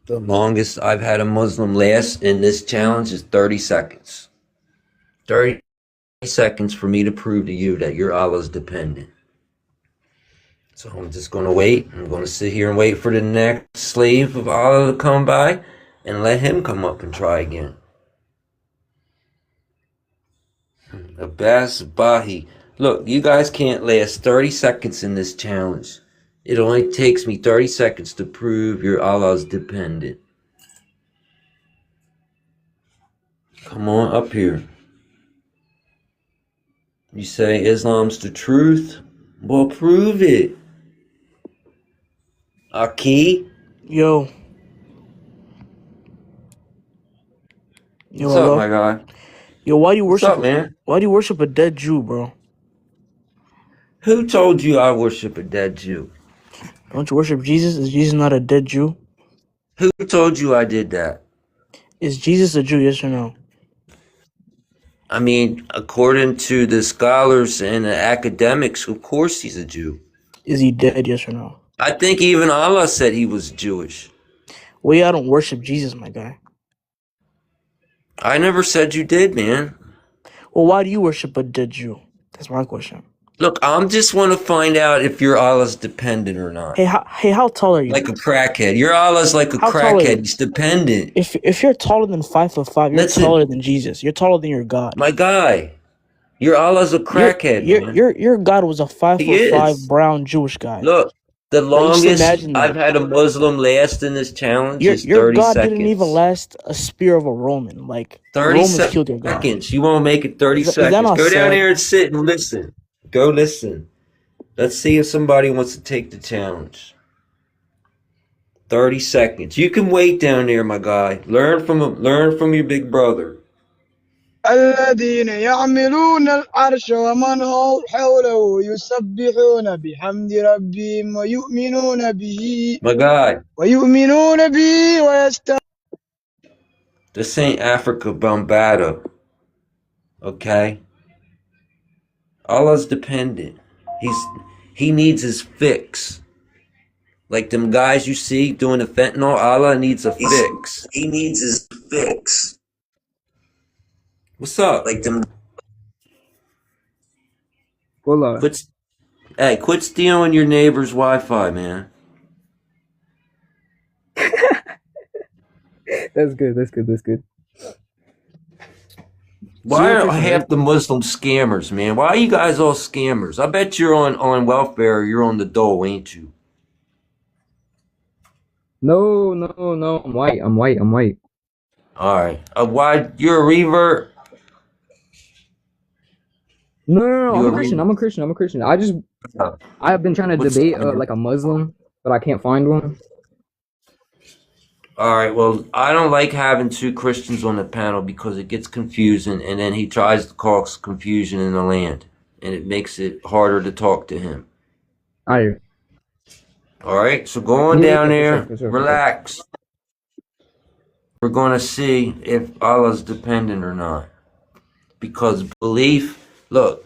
The longest I've had a Muslim last in this challenge is 30 seconds. 30 seconds for me to prove to you that you're Allah's dependent. So I'm just going to wait. I'm going to sit here and wait for the next slave of Allah to come by and let him come up and try again. Abbas Bahi. Look, you guys can't last 30 seconds in this challenge. It only takes me 30 seconds to prove you're Allah's dependent. Come on up here. You say Islam's the truth? Well, prove it. Aki? Yo. Yo, What's hello? up, my guy? Yo, why do you What's worship? up, man? Why do you worship a dead Jew, bro? Who told you I worship a dead Jew? Don't you worship Jesus? Is Jesus not a dead Jew? Who told you I did that? Is Jesus a Jew? Yes or no? I mean, according to the scholars and the academics, of course he's a Jew. Is he dead? Yes or no? I think even Allah said he was Jewish. Well, yeah, I don't worship Jesus, my guy. I never said you did, man. Well, why do you worship a dead Jew? That's my question. Look, I'm just want to find out if you're Allah's dependent or not. Hey, how tall are you? Like a crackhead. Your Allah's like a How tall are you? crackhead. He's dependent. If you're taller than 5'5", you're Listen. taller than Jesus. You're taller than your God. My guy, your Allah's a crackhead, man. Your God was a 5'5" is. brown Jewish guy. Look, the just longest imagine that. I've had a Muslim last in this challenge is 30 Your God seconds. didn't even last a spear of a Roman. Like 30 Romans killed your God. seconds. You won't make it 30 Is that seconds. not Go down sad? there and sit and listen. Go listen. Let's see if somebody wants to take the challenge. 30 seconds. You can wait down there, my guy. Learn from your big brother. الذين يحملون العرش ومن حوله يسبحون بحمد ربهم ويؤمنون به My guy, this ain't Africa Bombada. Okay? Allah's dependent. He needs his fix. Like them guys you see doing the fentanyl, Allah needs a fix. He needs his fix. What's up? Like them. Wallah. Quit stealing your neighbor's Wi-Fi, man. That's good. That's good. That's good. Why are half the Muslims scammers, man? Why are you guys all scammers? I bet you're on welfare or you're on the dole, ain't you? No, no, no. I'm white. I'm white. I'm white. All right. Why you're a revert? No, no, no. I'm You a a Christian. re- I'm a Christian. I'm a Christian. I've been trying to What's debate up, man? like a Muslim, but I can't find one. All right. Well, I don't like having two Christians on the panel because it gets confusing, and then he tries to cause confusion in the land, and it makes it harder to talk to him. I All right. So go on Yeah, down for there, sure, for sure. relax. We're going to see if Allah's dependent or not. Because belief, look,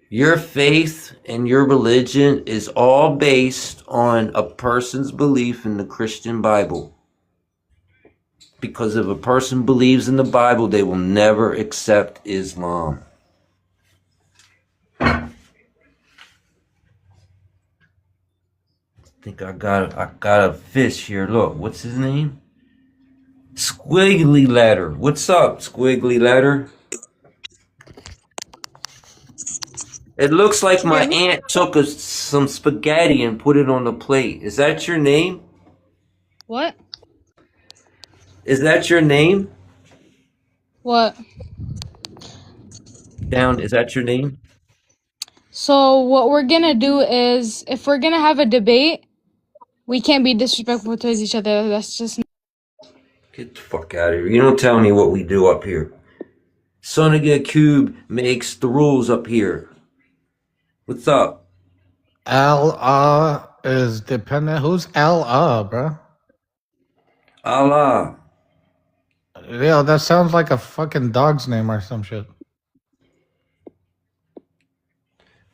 your faith and your religion is all based on a person's belief in the Christian Bible. Because if a person believes in the Bible, they will never accept Islam. I think I got a fish here. Look, what's his name? Squiggly letter. What's up, Squiggly letter? It looks like my aunt took some spaghetti and put it on the plate. Is that your name? What? Is that your name? What? Is that your name? So what we're gonna do is, if we're gonna have a debate, we can't be disrespectful towards each other. That's just Get the fuck out of here. You don't tell me what we do up here. Sonic Cube makes the rules up here. What's up? Allah is dependent. Who's Allah, bro? Allah. Yeah, that sounds like a fucking dog's name or some shit.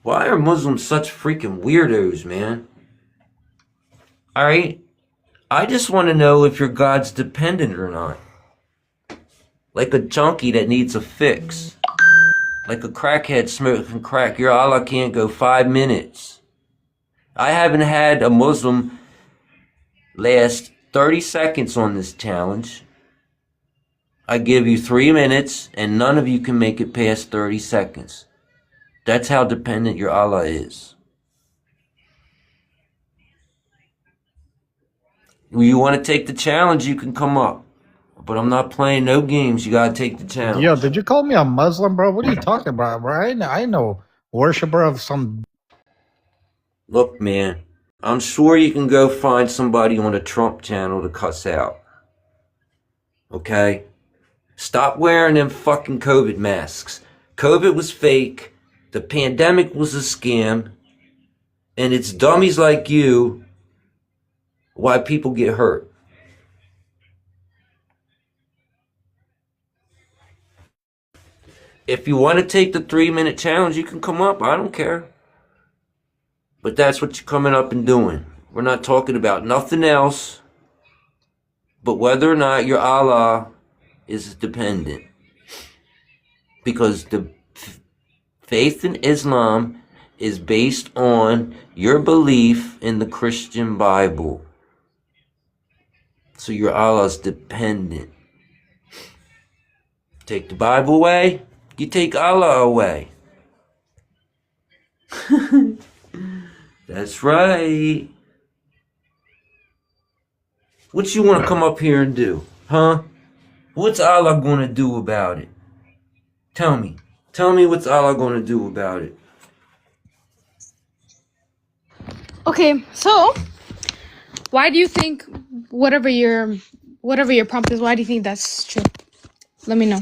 Why are Muslims such freaking weirdos, man? All right. I just want to know if your God's dependent or not. Like a junkie that needs a fix. Like a crackhead smoking crack. Your Allah can't go 5 minutes. I haven't had a Muslim last 30 seconds on this challenge. I give you 3 minutes and none of you can make it past 30 seconds. That's how dependent your Allah is. When you want to take the challenge, you can come up. But I'm not playing no games. You gotta take the challenge. Yo, did you call me a Muslim, bro? What are you talking about, bro? I know worshiper of some. Look, man, I'm sure you can go find somebody on a Trump channel to cuss out. Okay? Stop wearing them fucking COVID masks. COVID was fake. The pandemic was a scam. And it's dummies like you why people get hurt. If you want to take the 3-minute challenge, you can come up. I don't care. But that's what you're coming up and doing. We're not talking about nothing else but whether or not your Allah is dependent. Because the faith in Islam is based on your belief in the Christian Bible. So your Allah is dependent. Take the Bible away, you take Allah away. That's right. What you want to come up here and do? Huh? What's Allah going to do about it? Tell me. Tell me what's Allah going to do about it. Okay, so why do you think whatever your prompt is, why do you think that's true? Let me know.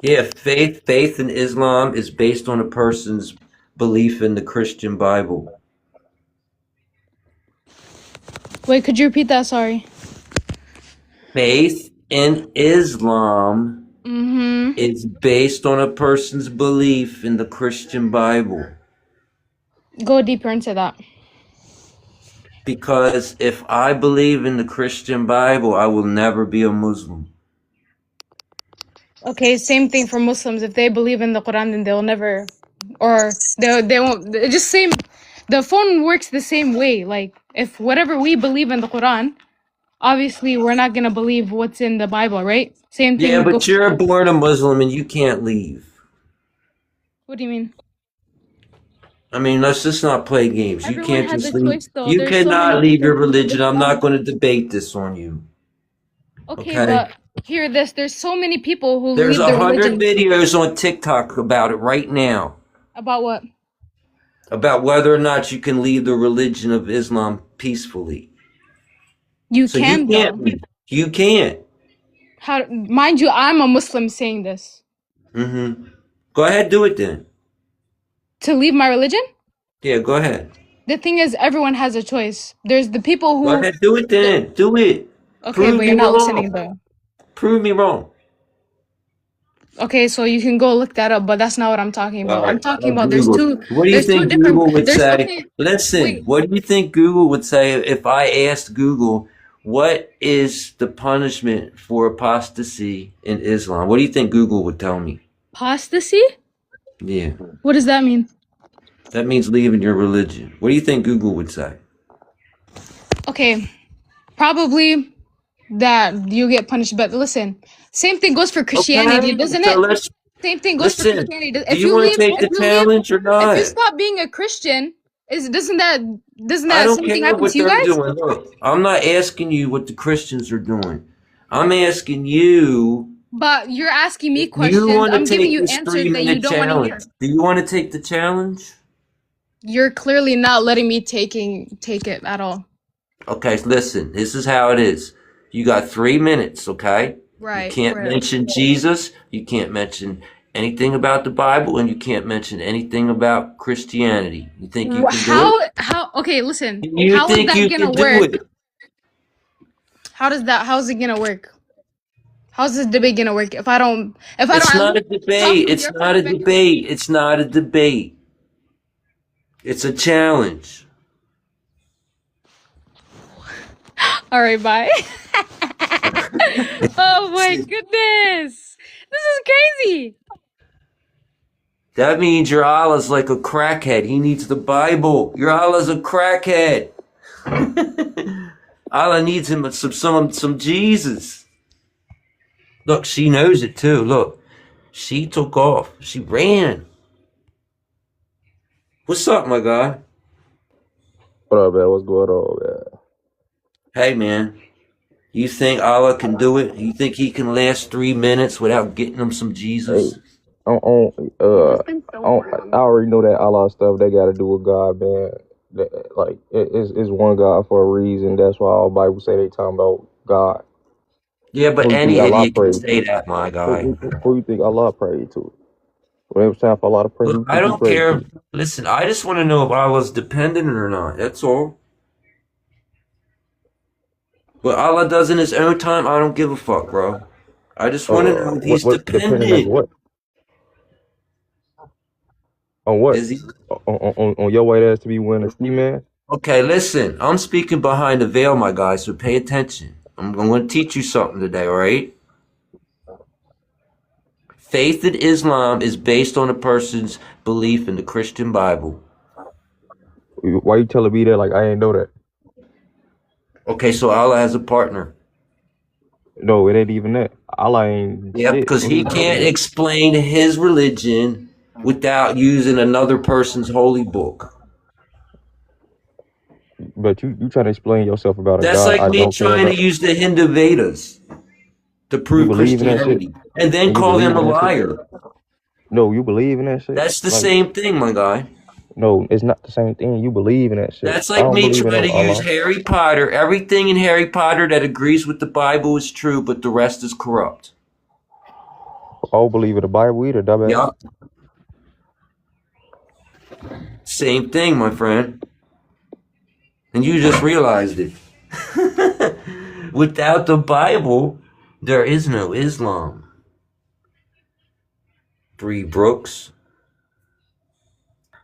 Yeah, faith in Islam is based on a person's belief in the Christian Bible. Wait, could you repeat that? Sorry. Faith in Islam is based on a person's belief in the Christian Bible. Go deeper into that. Because if I believe in the Christian Bible, I will never be a Muslim. Okay, same thing for Muslims. If they believe in the Quran, then they'll never, or they won't. It's just same. The phone works the same way. Like if whatever we believe in the Quran, obviously we're not gonna believe what's in the Bible, right? Same thing. Yeah, but you're born a Muslim and you can't leave. What do you mean? I mean, let's just not play games. Everyone You can't has just a leave. choice, though. You There's so cannot many leave your people who religion. I'm not don't- going to debate this on you. Okay, Okay. but hear this. There's so many people who There's leave their 100 religion. videos on TikTok about it right now. About what? About whether or not you can leave the religion of Islam peacefully. You So can, you can't though. leave. You can't. How? Mind you, I'm a Muslim saying this. Go ahead, do it then. To leave my religion? Yeah, go ahead. The thing is, everyone has a choice. There's the people who. Go ahead, do it then. Do it. Okay, Prove but me you're not wrong. listening though. Prove me wrong. Okay, so you can go look that up, but that's not what I'm talking about. I'm talking about there's Google. two. What do you There's two think different. Google would There's say? okay, Listen, wait. what do you think Google would say if I asked Google, what is the punishment for apostasy in Islam? What do you think Google would tell me? Apostasy? Yeah, What does that mean? that means leaving your religion. What do you think Google would say? Okay, probably that you get punished. But listen, same thing goes for Christianity, Okay, doesn't so it? let's Same thing goes for listen. Christianity. Do If you you want leave, to take the challenge or if not? you stop being a Christian, doesn't that I don't something care happen what to you they're guys? doing. Look, I'm not asking you what the Christians are doing. I'm asking you. But you're asking me You questions. want to I'm giving take you this answers that you 3-minute don't want to hear. challenge? Do you want to take the challenge? You're clearly not letting me take it at all. Okay, listen. This is how it is. You got 3 minutes, okay? Right. You can't right. mention Jesus. You can't mention anything about the Bible, and you can't mention anything about Christianity. You think you can do it? How? Okay, listen. You How is think that you gonna can do work? it? How's it gonna work? How's this debate gonna work if I don't It's not a talk debate. from It's your not a perspective? debate. It's not a debate. It's a challenge. All right, bye. Oh my goodness. This is crazy. That means your Allah's like a crackhead. He needs the Bible. Your Allah's a crackhead. Allah needs him some Jesus. Look, she knows it too. Look, she took off. She ran. What's up, my guy? What up, man? What's going on, man? Hey, man. You think Allah can do it? You think he can last 3 minutes without getting him some Hey, Jesus? I already know that Allah stuff they got to do with God, man. It's one God for a reason. That's why all Bible say they talking about God. Yeah, but Who you any think Allah idiot can prayed say to? that, my guy. Who you think Allah prayed to? When it was time for Allah to pray, Look, who you I think He don't prayed care. to? Listen, I just want to know if Allah's dependent or not. That's all. What Allah does in his own time, I don't give a fuck, bro. I just want to know if he's What depending as dependent. what? On what? Is he? On your white ass to be winning a ski man? Okay, listen. I'm speaking behind the veil, my guy, so pay attention. I'm going to teach you something today, all right? Faith in Islam is based on a person's belief in the Christian Bible. Why you telling me that like I ain't know that? Okay, so Allah has a partner. No, it ain't even that. Allah ain't Yeah, shit. because What are he you talking can't about? explain his religion without using another person's holy book. But you trying to explain yourself about a That's God like I me don't care trying to about. use the Hindu Vedas to You prove believe in that shit? Christianity and then And you call believe him a in that shit? liar. No, you believe in that shit? That's the Like, same thing, my guy. no, it's not the same thing. You believe in that shit. That's I like don't me believe in trying no to use Allah. Harry Potter. Everything in Harry Potter that agrees with the Bible is true, but the rest is corrupt. I don't believe in the Bible either, dumbass. Yup. Same thing, my friend. And you just realized it. Without the Bible, there is no Islam. Bree Brooks.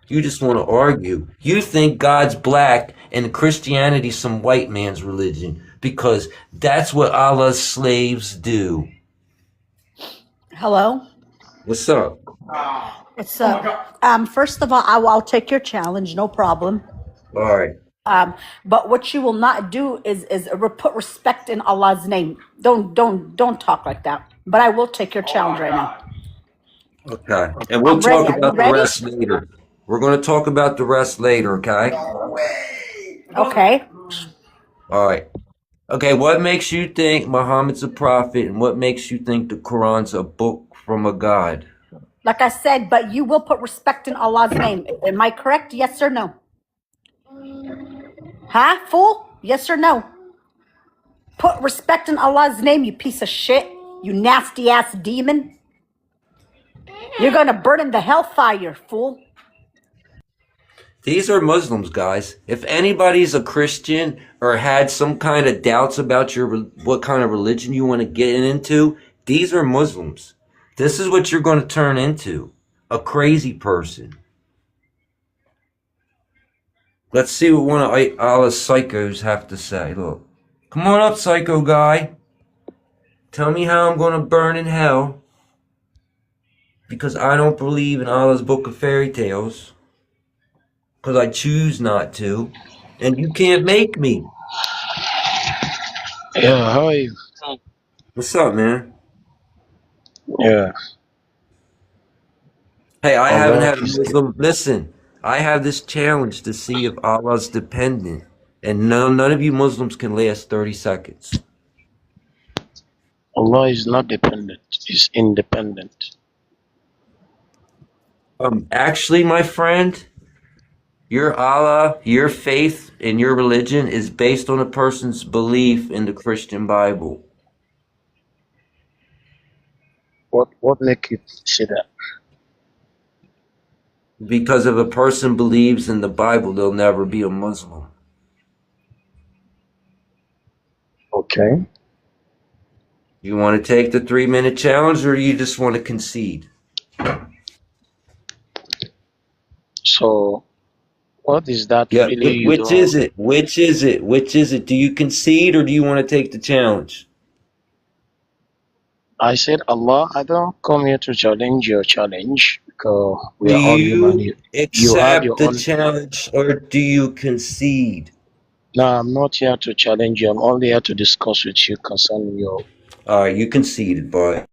You just want to argue. You think God's black and Christianity's some white man's religion because that's what Allah's slaves do. Hello. What's up? It's first of all, I'll take your challenge, no problem. All right. But what you will not do is put respect in Allah's name. Don't talk like that. But I will take your challenge right now. Okay. And we'll I'm ready. talk Are you about the ready? rest later. We're going to talk about the rest later, okay? Okay. All right. Okay, what makes you think Muhammad's a prophet and what makes you think the Quran's a book from a god? Like I said, but you will put respect in Allah's name. Am I correct? Yes or no? Huh, fool? Yes or no? Put respect in Allah's name, you piece of shit. You nasty ass demon. You're gonna burn in the hellfire, fool. These are Muslims, guys. If anybody's a Christian or had some kind of doubts about what kind of religion you want to get into, these are Muslims. This is what you're going to turn into, a crazy person. Let's see what one of Allah's psychos have to say. Look. Come on up, psycho guy. Tell me how I'm going to burn in hell because I don't believe in Allah's book of fairy tales. Because I choose not to, and you can't make me. Yeah, how are you? What's up, man? Yeah. Hey, I I'm haven't gonna had a kiss you. Muslim. Listen, I have this challenge to see if Allah's dependent, and none of you Muslims can last 30 seconds. Allah is not dependent, He's independent. Actually, my friend, your Allah, your faith, and your religion is based on a person's belief in the Christian Bible. What make you say that? Because if a person believes in the Bible, they'll never be a Muslim. Okay. You want to take the 3-minute challenge, or you just want to concede? So What is that Yeah, really you which don't? is it? Which is it? Which is it? Do you concede or do you want to take the challenge? I said, Allah, I don't come here to challenge your challenge because we Do are all human. you You have accept your the own. challenge or do you concede? No, I'm not here to challenge you. I'm only here to discuss with you concerning your. All right, you conceded, boy.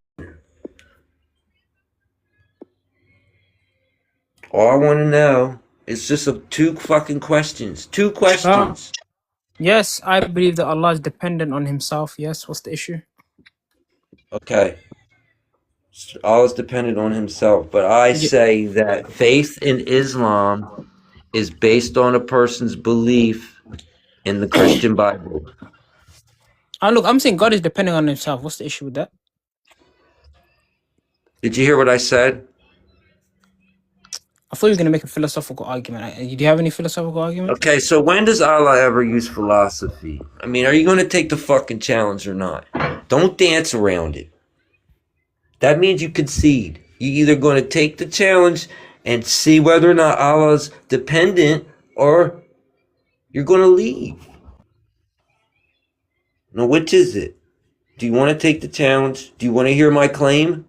All I want to know is just two fucking questions. Two questions. Yes, I believe that Allah is dependent on Himself. Yes, what's the issue? Okay. All is dependent on himself. But I Yeah. say that faith in Islam is based on a person's belief in the Christian Bible. Look, I'm saying God is dependent on Himself. What's the issue with that? Did you hear what I said? I thought you were gonna make a philosophical argument. Do you have any philosophical argument? Okay, so when does Allah ever use philosophy? I mean, are you going to take the fucking challenge or not? Don't dance around it. That means you concede. You're either going to take the challenge and see whether or not Allah's dependent, or you're going to leave. Now, which is it? Do you want to take the challenge? Do you want to hear my claim?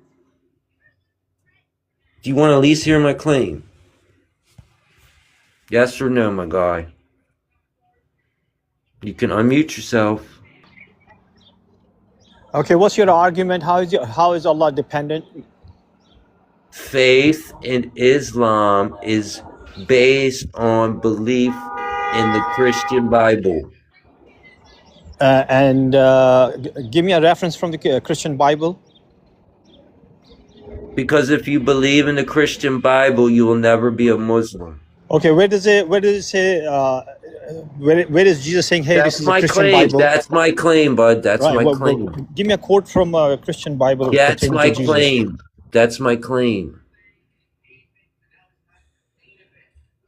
Do you want to at least hear my claim? Yes or no, my guy? You can unmute yourself. Okay, what's your argument? How is Allah dependent? Faith in Islam is based on belief in the Christian Bible. And give me a reference from the Christian Bible. Because if you believe in the Christian Bible, you will never be a Muslim. Okay, where does it say? Where is Jesus saying, "Hey, this is a Christian claim. Bible"? That's my claim, bud. That's Right. my claim. Give me a quote from a Christian Bible. That's pertaining my to Jesus. claim. That's my claim.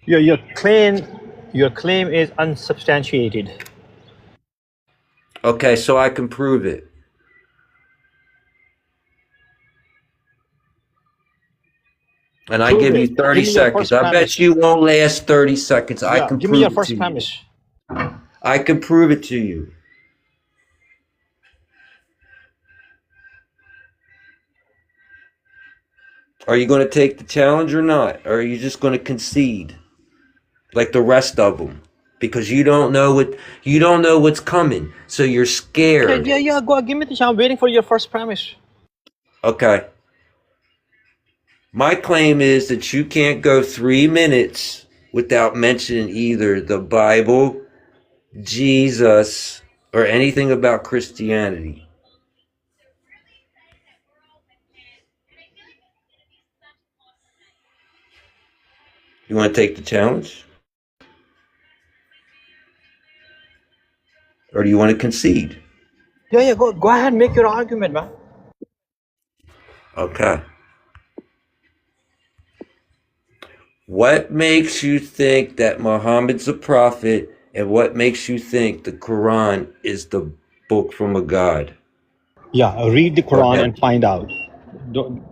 Your claim is unsubstantiated. Okay, so I can prove it. And I give you 30 seconds. I bet you won't last 30 seconds. I can Give prove me your it first to you. premise. I can prove it to you. Are you going to take the challenge or not? Or are you just going to concede like the rest of them? Because you don't know what's coming, so you're scared. Yeah. Go. Give me the chance. I'm waiting for your first premise. Okay. My claim is that you can't go 3 minutes without mentioning either the Bible, Jesus, or anything about Christianity. You want to take the challenge? Or do you want to concede? Yeah. Go ahead. Make your argument, man. Okay. What makes you think that Muhammad's a prophet, and what makes you think the Quran is the book from a God? Yeah. Read the Quran and find out.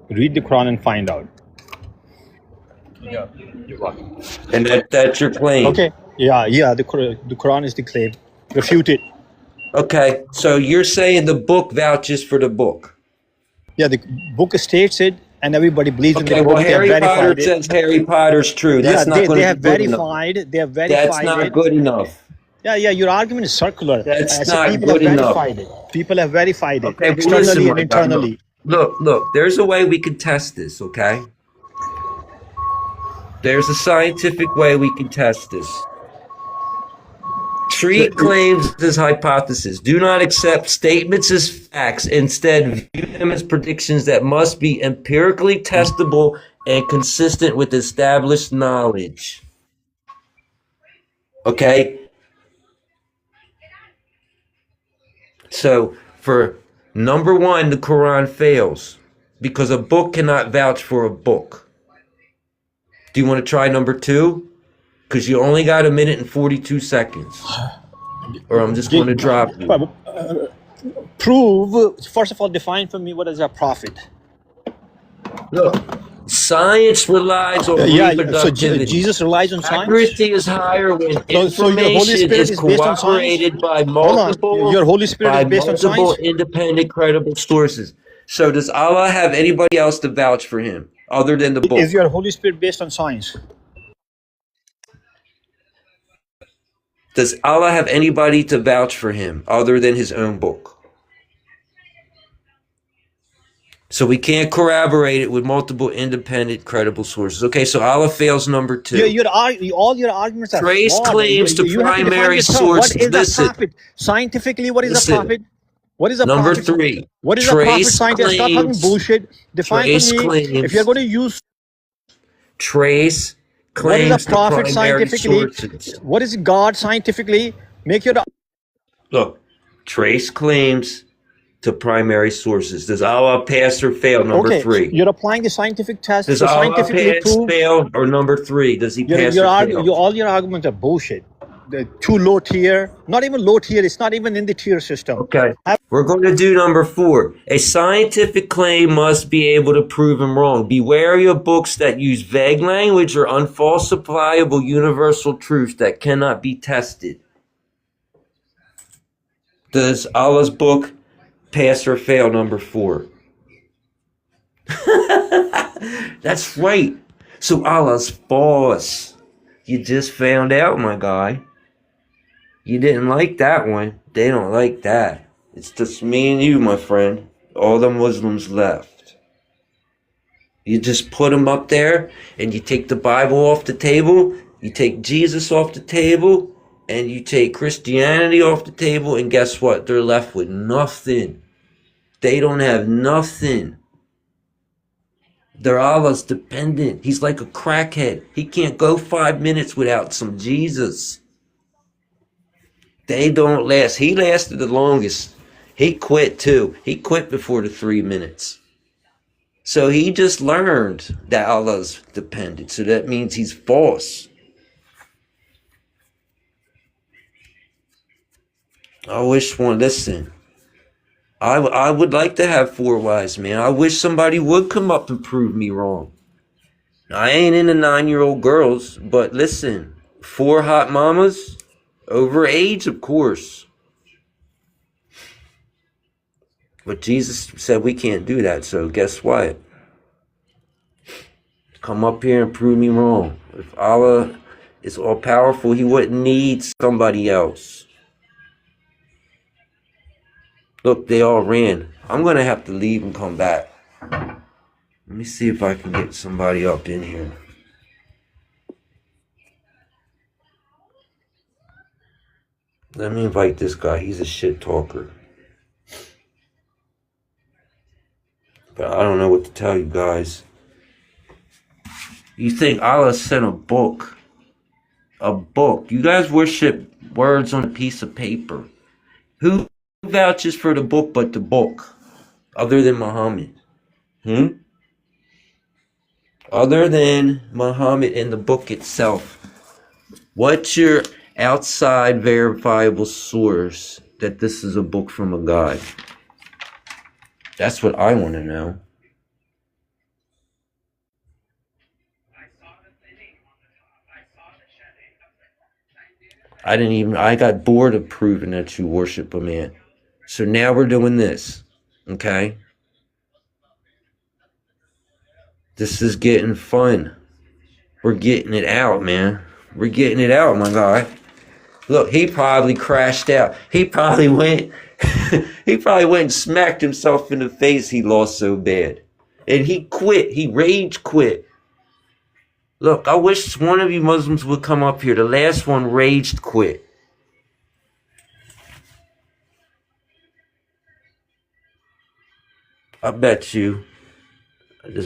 Read the Quran and find out. Yeah. You're welcome. And that's your claim. Okay. Yeah. The Quran is the claim. Refute it. Okay, so you're saying the book vouches for the book. Yeah, the book states it, and everybody believes in the Okay, book. well, They have Harry Potter verified it. says Harry Potter's true. That's not going They to have be good enough. verified. They have verified That's not it. good enough. Yeah. Your argument is circular. That's I said not people good have enough. verified it. People have verified it Okay, well, externally listen, and my guy, internally. Look, there's a way we can test this, okay? There's a scientific way we can test this. Treat claims as hypotheses. Do not accept statements as facts. Instead, view them as predictions that must be empirically testable and consistent with established knowledge. Okay? So, for number one, the Quran fails because a book cannot vouch for a book. Do you want to try number two? Because you only got 1 minute and 42 seconds. Or I'm just going to drop you. Prove, first of all, define for me what is a prophet. Look, Science relies on Yeah. So reproductivity. Jesus relies on science. Accuracy is higher when So your Holy information Spirit is is based on science. corroborated by Hold on. Your Holy Spirit is based on science. independent, credible sources. So does Allah have anybody else to vouch for him other than the Is book? your Holy Spirit based on science? Does Allah have anybody to vouch for him other than his own book? So we can't corroborate it with multiple independent, credible sources. Okay, so Allah fails number two. All your arguments are Trace flawed. claims to You have to define primary the term. What sources. is a prophet? Scientifically, what is a prophet? What is a Number prophet? three. What is a prophet Trace scientist? Stop talking claims. bullshit. Define for Trace me. claims. If you're going to use Trace what is claims a to prophet primary scientifically, sources. what is God scientifically? Make your Look, trace claims to primary sources. Does Allah pass or fail? Number three. You're applying the scientific test. Does So Allah scientifically pass, prove fail, or number three? Does he pass or fail? all your arguments are bullshit. They're too low tier. Not even low tier. It's not even in the tier system. Okay. We're going to do number four. A scientific claim must be able to prove him wrong. Be wary of books that use vague language or unfalsifiable universal truths that cannot be tested. Does Allah's book pass or fail? Number four. That's right. So Allah's false. You just found out, my guy. You didn't like that one. They don't like that. It's just me and you, my friend. All the Muslims left. You just put them up there and you take the Bible off the table. You take Jesus off the table. And you take Christianity off the table. And guess what? They're left with nothing. They don't have nothing. They're Allah's dependent. He's like a crackhead. He can't go 5 minutes without some Jesus. They don't last. He lasted the longest. He quit too. He quit before the 3 minutes. So he just learned that Allah's dependent. So that means he's false. I wish one, listen. I would like to have 4 wise men. I wish somebody would come up and prove me wrong. I ain't into 9-year-old girls, but listen, 4 hot mamas, over age, of course. But Jesus said we can't do that, so guess what? Come up here and prove me wrong. If Allah is all powerful, he wouldn't need somebody else. Look, they all ran. I'm going to have to leave and come back. Let me see if I can get somebody up in here. Let me invite this guy. He's a shit talker. But I don't know what to tell you guys. You think Allah sent a book? A book. You guys worship words on a piece of paper. Who vouches for the book but the book? Other than Muhammad? Other than Muhammad and the book itself. What's your outside verifiable source that this is a book from a God? That's what I want to know. I got bored of proving that you worship a man. So now we're doing this. Okay? This is getting fun. We're getting it out, man. We're getting it out, my guy. Look, he probably crashed out. He probably went and smacked himself in the face. He lost so bad. And he quit. He rage quit. Look, I wish one of you Muslims would come up here. The last one raged quit. I bet you.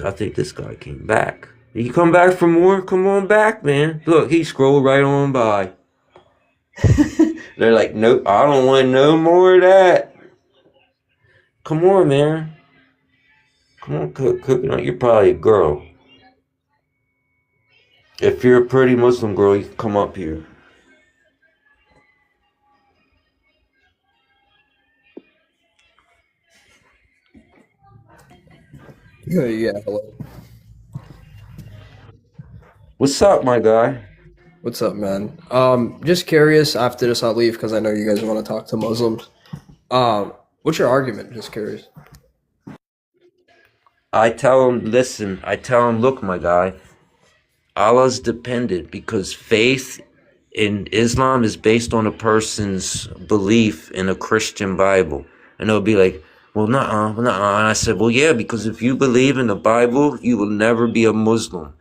I think this guy came back. Did he come back for more? Come on back, man. Look, he scrolled right on by. They're like, nope, I don't want no more of that. Come on, man. Come on, coconut. You're probably a girl. If you're a pretty Muslim girl, you can come up here. Yeah, hello. What's up, my guy? What's up, man? Just curious. After this, I'll leave because I know you guys want to talk to Muslims. What's your argument? Just curious. I tell him, listen, look, my guy, Allah's dependent because faith in Islam is based on a person's belief in a Christian Bible. And they'll be like, well, nuh-uh. And I said, well, yeah, because if you believe in the Bible, you will never be a Muslim.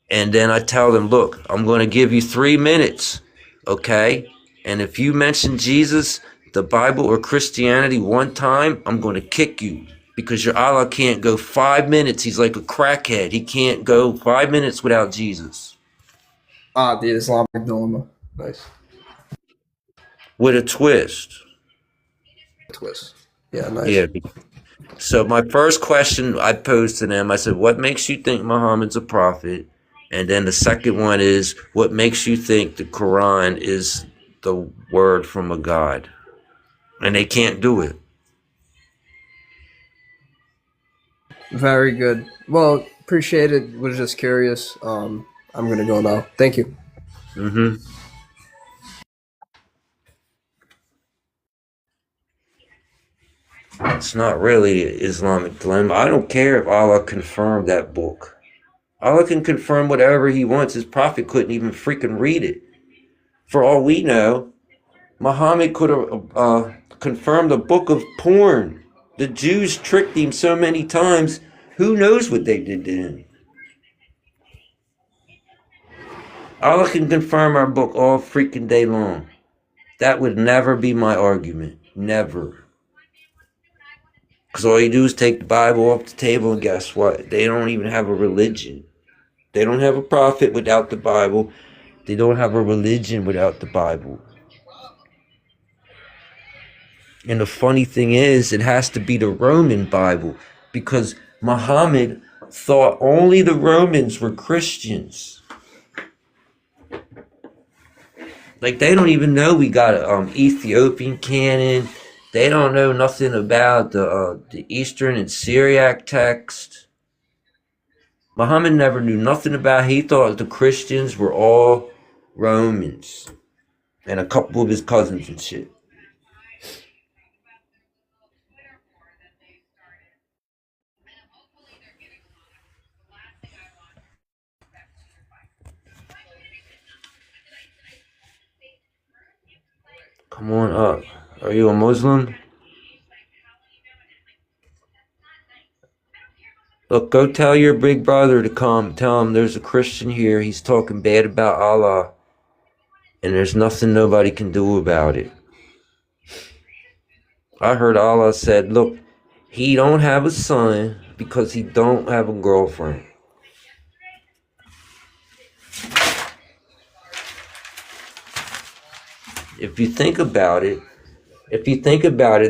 And then I tell them, look, I'm going to give you 3 minutes, okay? And if you mention Jesus, the Bible, or Christianity one time, I'm going to kick you. Because your Allah can't go 5 minutes. He's like a crackhead. He can't go 5 minutes without Jesus. The Islamic dilemma. Nice. With a twist. Twist. Yeah, nice. Yeah. So my first question I posed to them, I said, what makes you think Muhammad's a prophet? And then the second one is, what makes you think the Quran is the word from a God? And they can't do it. Very good. Well, appreciate it. Was just curious. I'm gonna go now. Thank you. Mm-hmm. It's not really an Islamic dilemma. I don't care if Allah confirmed that book. Allah can confirm whatever he wants. His prophet couldn't even freaking read it. For all we know, Muhammad could have confirmed a book of porn. The Jews tricked him so many times. Who knows what they did to him? Allah can confirm our book all freaking day long. That would never be my argument. Never. Because all you do is take the Bible off the table, and guess what? They don't even have a religion. They don't have a prophet without the Bible. They don't have a religion without the Bible. And the funny thing is, it has to be the Roman Bible, because Muhammad thought only the Romans were Christians. Like, they don't even know we got an Ethiopian canon. They don't know nothing about the Eastern and Syriac text. Muhammad never knew nothing about it. He thought the Christians were all Romans and a couple of his cousins and shit. Come on up. Are you a Muslim? Look, go tell your big brother to come. Tell him there's a Christian here. He's talking bad about Allah. And there's nothing nobody can do about it. I heard Allah said, look, he don't have a son because he don't have a girlfriend. If you think about it,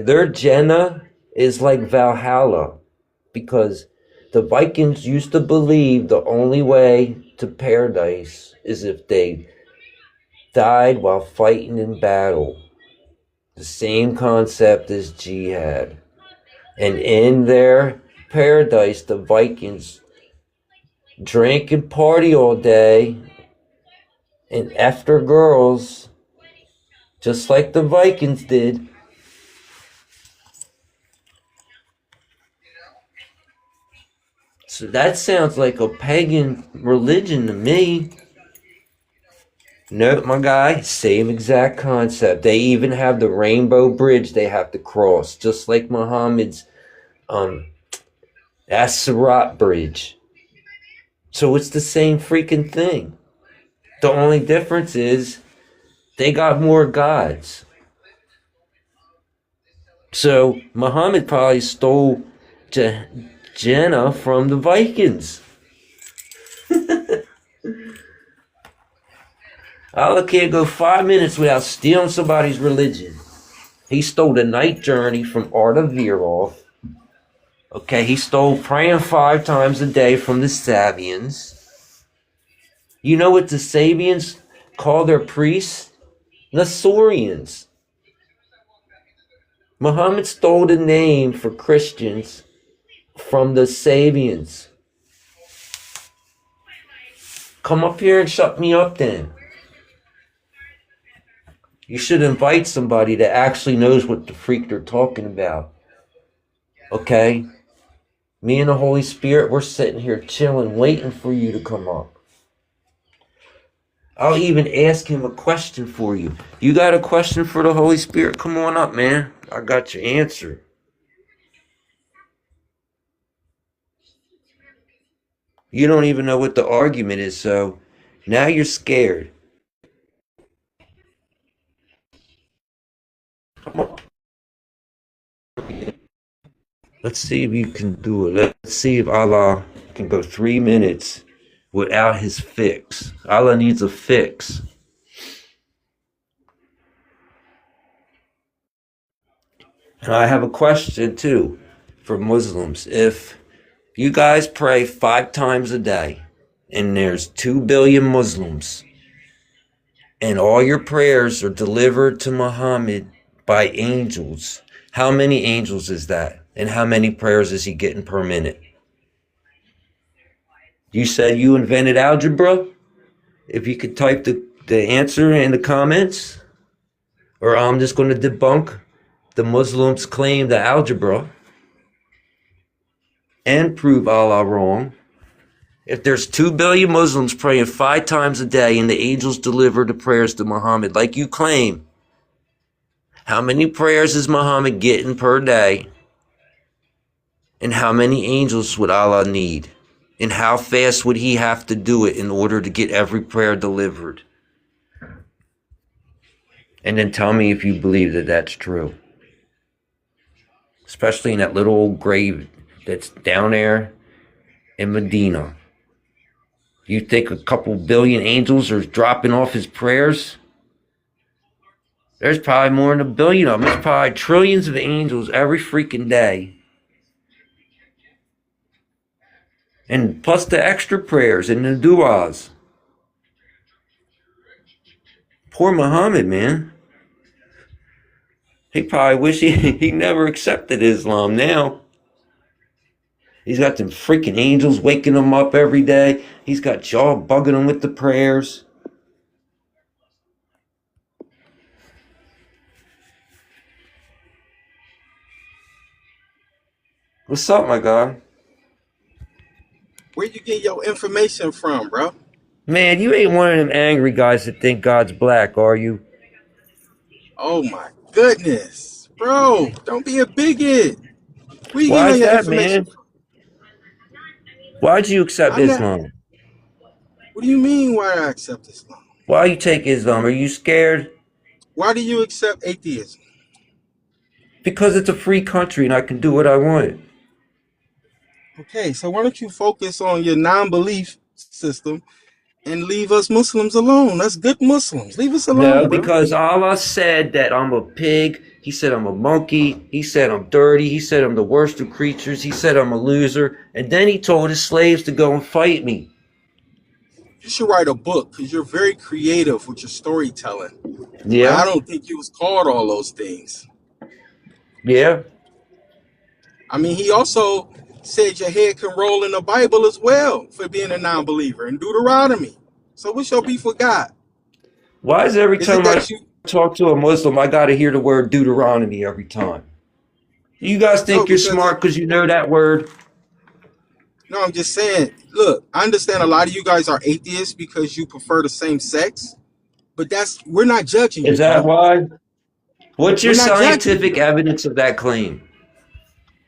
their Jannah is like Valhalla, because the Vikings used to believe the only way to paradise is if they died while fighting in battle. The same concept as jihad. And in their paradise, the Vikings drank and party all day and after girls, just like the Vikings did. So that sounds like a pagan religion to me. No, my guy, same exact concept. They even have the rainbow bridge they have to cross, just like Muhammad's As-Sirat bridge. So it's the same freaking thing. The only difference is they got more gods. So Muhammad probably stole Jannah from the Vikings. Allah can't go 5 minutes without stealing somebody's religion. He stole the night journey from Artavirov. Okay, he stole praying 5 times a day from the Sabians. You know what the Sabians call their priests? Nestorians. Muhammad stole the name for Christians from the Sabians. Come up here and shut me up then. You should invite somebody that actually knows what the freak they're talking about. Okay? Me and the Holy Spirit, we're sitting here chilling, waiting for you to come up. I'll even ask him a question for you. You got a question for the Holy Spirit? Come on up, man. I got your answer. You don't even know what the argument is, so now you're scared. Come on. Let's see if you can do it. Let's see if Allah can go 3 minutes without his fix. Allah needs a fix. And I have a question too for Muslims. If you guys pray 5 times a day and there's 2 billion Muslims and all your prayers are delivered to Muhammad by angels, how many angels is that? And how many prayers is he getting per minute? You said you invented algebra? If you could type the answer in the comments, or I'm just going to debunk the Muslims' claim to algebra and prove Allah wrong. If there's 2 billion Muslims praying 5 times a day and the angels deliver the prayers to Muhammad like you claim, how many prayers is Muhammad getting per day? And how many angels would Allah need? And how fast would he have to do it in order to get every prayer delivered? And then tell me if you believe that that's true. Especially in that little old grave that's down there in Medina. You think a couple billion angels are dropping off his prayers? There's probably more than a billion of them. There's probably trillions of angels every freaking day. And plus the extra prayers and the du'as. Poor Muhammad, man. He probably wish he never accepted Islam now. He's got them freaking angels waking him up every day. He's got y'all bugging him with the prayers. What's up, my guy? Where you get your information from, bro? Man, you ain't one of them angry guys that think God's black, are you? Oh my goodness, bro! Don't be a bigot. Where you Why getting is your that, information man? from? Why'd you accept I'm not. Islam? What do you mean? Why I accept Islam? Why you take Islam? Are you scared? Why do you accept atheism? Because it's a free country and I can do what I want. Okay, so why don't you focus on your non-belief system and leave us Muslims alone? That's good Muslims. Leave us No, alone, bro. because Allah said that I'm a pig. He said I'm a monkey. He said I'm dirty. He said I'm the worst of creatures. He said I'm a loser. And then he told his slaves to go and fight me. You should write a book because you're very creative with your storytelling. Like, I Yeah? don't think you was called all those things. Yeah? I mean, he also said your head can roll in the Bible as well for being a non-believer in Deuteronomy. So what's your beef with God? Why is every Is it time I that you? talk to a Muslim, I got to hear the word Deuteronomy every time? You guys No, think you're because smart because you know that word? no, I'm just saying. Look, I understand a lot of you guys are atheists because you prefer the same sex, but we're not judging Is you, that bro. why? What's your We're not judging you, scientific evidence of that claim?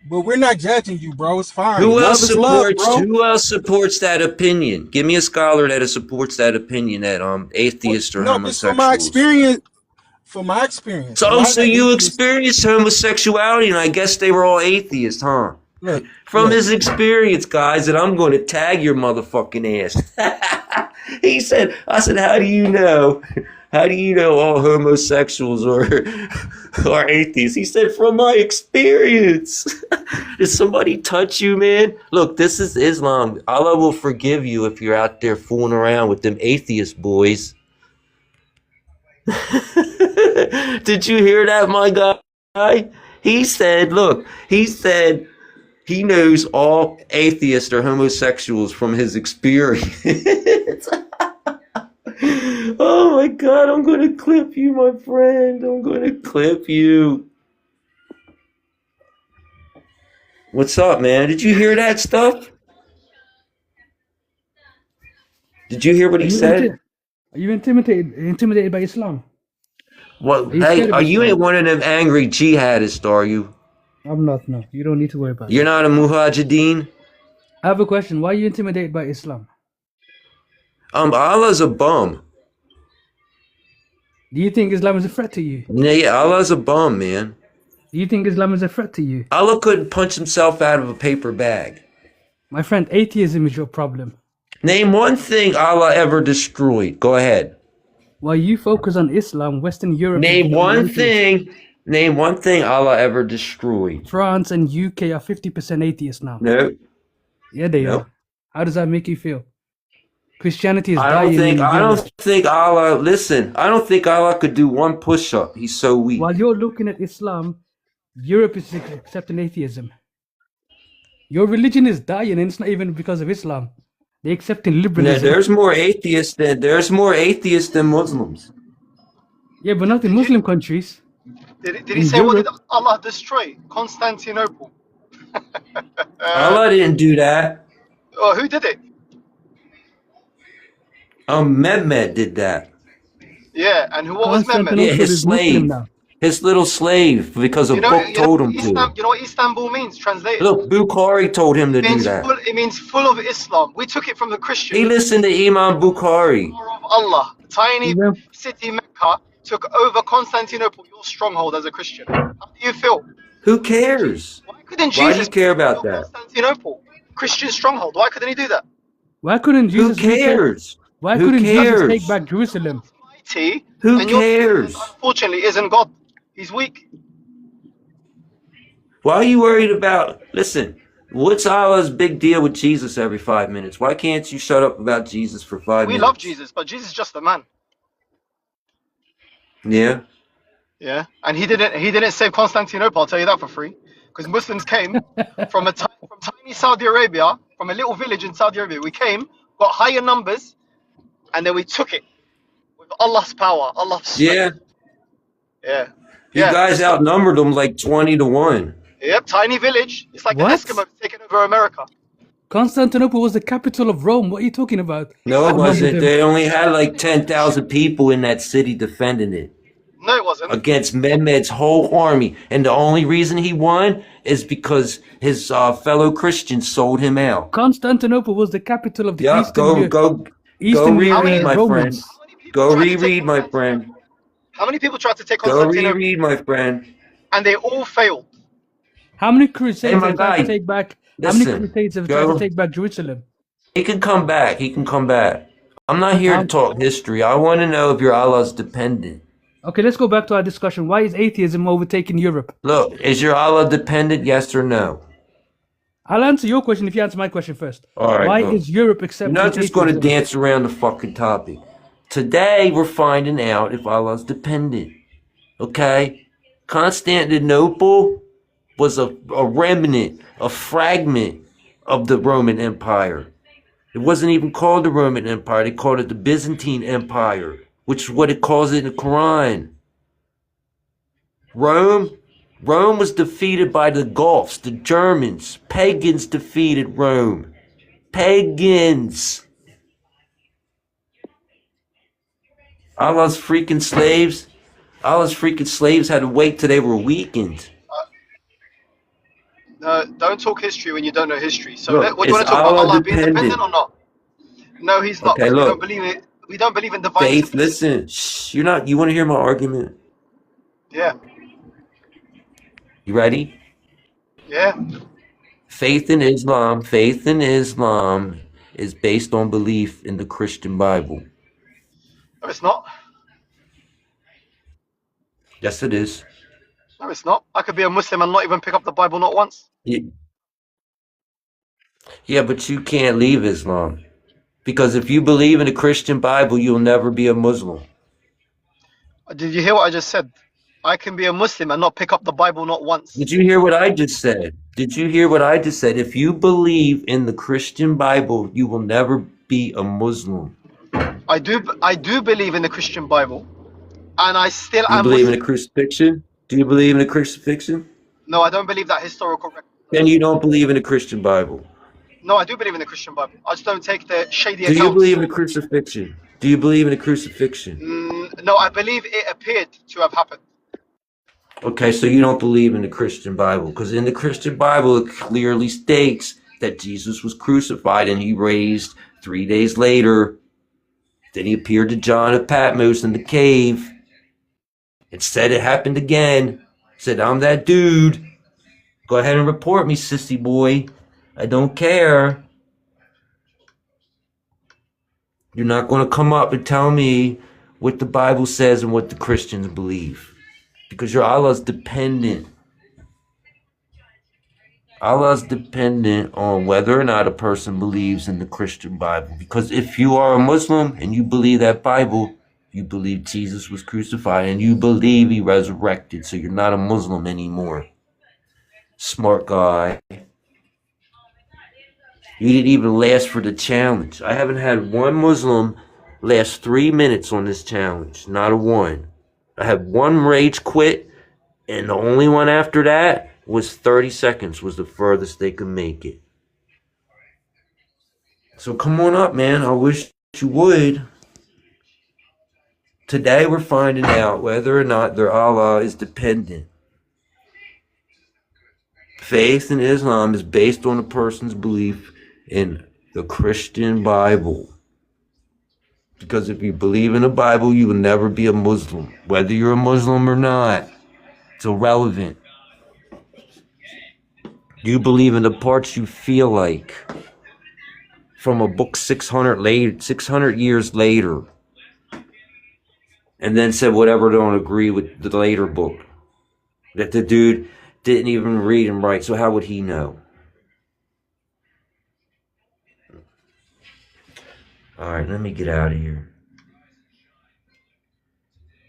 but we're not judging you, bro. It's fine. Who else Love is love, supports bro. who else supports that opinion? Give me a scholar that supports that opinion that atheists are No, just from my homosexuals. experience. From my experience, a So lot of so the you atheists. experienced homosexuality and I guess they were all atheists, huh? From Look. his experience, guys, and I'm going to tag your motherfucking ass. I said, how do you know? How do you know all homosexuals are atheists? He said, from my experience. Did somebody touch you, man? Look, this is Islam. Allah will forgive you if you're out there fooling around with them atheist boys. Did you hear that, my guy? He said he knows all atheists are homosexuals from his experience. Oh my God, I'm gonna clip you, my friend. I'm gonna clip you. What's up, man? Did you hear that stuff? Did you hear what he said? Are you intimidated by Islam? Well, Are you hey, scared of you Islam? ain't one of them angry jihadists, are you? I'm not. No, you don't need to worry about You're that. not a mujahideen? I have a question. Why are you intimidated by Islam? Allah's a bum. Do you think Islam is a threat to you? Yeah, Allah's a bum, man. Do you think Islam is a threat to you? Allah couldn't punch himself out of a paper bag. My friend, atheism is your problem. Name one thing Allah ever destroyed. Go ahead. While you focus on Islam, Western Europe... Name one thing. Name one thing Allah ever destroyed. France and UK are 50% atheists now. No. Yeah, they Nope. are. How does that make you feel? Christianity is dying I don't Europe. think Allah, listen, I don't think Allah could do one push-up. He's so weak. While you're looking at Islam, Europe is accepting atheism. Your religion is dying, and it's not even because of Islam. They're accepting liberalism. There's more atheists than Muslims. Yeah, but not in Muslim countries. Did he say what did Allah destroy? Constantinople. Allah didn't do that. Oh, who did it? Mehmed did that. Yeah, and what was Mehmed? Yeah, his slave. His little slave, because a book told him to. You know what Istanbul means, translated? Look, Bukhari told him to do that. It means full of Islam. We took it from the Christians. He listened to Imam Bukhari. Allah, tiny city Mecca, took over Constantinople, your stronghold as a Christian. How do you feel? Who cares? Why couldn't Why do Jesus you care about that? Constantinople, Christian stronghold? Why couldn't he do that? Why couldn't Jesus? Who cares? Why Who couldn't cares? Jesus take back Jerusalem? Who cares? Unfortunately, isn't God. He's weak. Why are you worried about? Listen, what's Allah's big deal with Jesus every 5 minutes? Why can't you shut up about Jesus for 5 minutes? We love Jesus, but Jesus is just a man. Yeah. Yeah, and he didn't save Constantinople. I'll tell you that for free, because Muslims came from tiny Saudi Arabia, from a little village in Saudi Arabia. We came, got higher numbers, and then we took it with Allah's power, Allah's strength. Yeah. Yeah. You guys outnumbered them like 20-1. Yep, tiny village. It's like the Eskimos taking over America. Constantinople was the capital of Rome. What are you talking about? No, it wasn't. They only had like 10,000 people in that city defending it. No, it wasn't. Against Mehmed's whole army. And the only reason he won is because his fellow Christians sold him out. Constantinople was the capital of the Eastern go reread, my friend. Go reread, my friend. How many people tried to take Go Constantinople? reread, my friend. And they all failed. How many crusades my have tried to guy, take back? listen, how many crusades have tried to take back Jerusalem? He can come back. He can come back. I'm not here to talk history. I want to know if you're Allah's dependent. Okay, let's go back to our discussion. Why is atheism overtaking Europe? Look, is your Allah dependent? Yes or no? I'll answer your question if you answer my question first. All right. Why look. is Europe accepting You're not just going to atheism? dance around the fucking topic. Today, we're finding out if Allah's dependent. Okay? Constantinople was a remnant, a fragment of the Roman Empire. It wasn't even called the Roman Empire. They called it the Byzantine Empire, which is what it calls it in the Quran. Rome was defeated by the Goths, the Germans. Pagans defeated Rome. Pagans. Allah's freaking slaves had to wait till they were weakened. Don't talk history when you don't know history. So Look, what do you want to talk about Allah being dependent or not? No, he's not. Okay, look. We don't believe in divine Faith, listen. Shh, you want to hear my argument? Yeah. You ready? Yeah. Faith in Islam is based on belief in the Christian Bible. No, it's not. Yes, it is. No, it's not. I could be a Muslim and not even pick up the Bible not once. Yeah, but you can't leave Islam. Because if you believe in the Christian Bible, you'll never be a Muslim. Did you hear what I just said? I can be a Muslim and not pick up the Bible not once. Did you hear what I just said? If you believe in the Christian Bible, you will never be a Muslim. I do believe in the Christian Bible, and I still Do you am believe in Muslim. the crucifixion? Do you believe in the crucifixion? No, I don't believe that historical record. Then you don't believe in the Christian Bible. No, I do believe in the Christian Bible. I just don't take the shady Do you accounts. believe in the crucifixion? Do you believe in the crucifixion? No, I believe it appeared to have happened. Okay, so you don't believe in the Christian Bible, because in the Christian Bible it clearly states that Jesus was crucified and he raised 3 days later. Then he appeared to John at Patmos in the cave and said it happened again. Said, I'm that dude. Go ahead and report me, sissy boy. I don't care. You're not going to come up and tell me what the Bible says and what the Christians believe, because your Allah's dependent. Allah's dependent on whether or not a person believes in the Christian Bible. Because if you are a Muslim and you believe that Bible, you believe Jesus was crucified and you believe he resurrected. So you're not a Muslim anymore. Smart guy. You didn't even last for the challenge. I haven't had one Muslim last 3 minutes on this challenge. Not a one. I had one rage quit, and the only one after that was 30 seconds was the furthest they could make it. So come on up, man. I wish you would. Today we're finding out whether or not their Allah is dependent. Faith in Islam is based on a person's belief in the Christian Bible. Because if you believe in the Bible, you will never be a Muslim. Whether you're a Muslim or not, it's irrelevant. You believe in the parts you feel like. From a book 600 years later. And then said whatever don't agree with the later book. That the dude didn't even read and write, so how would he know? Alright, let me get out of here.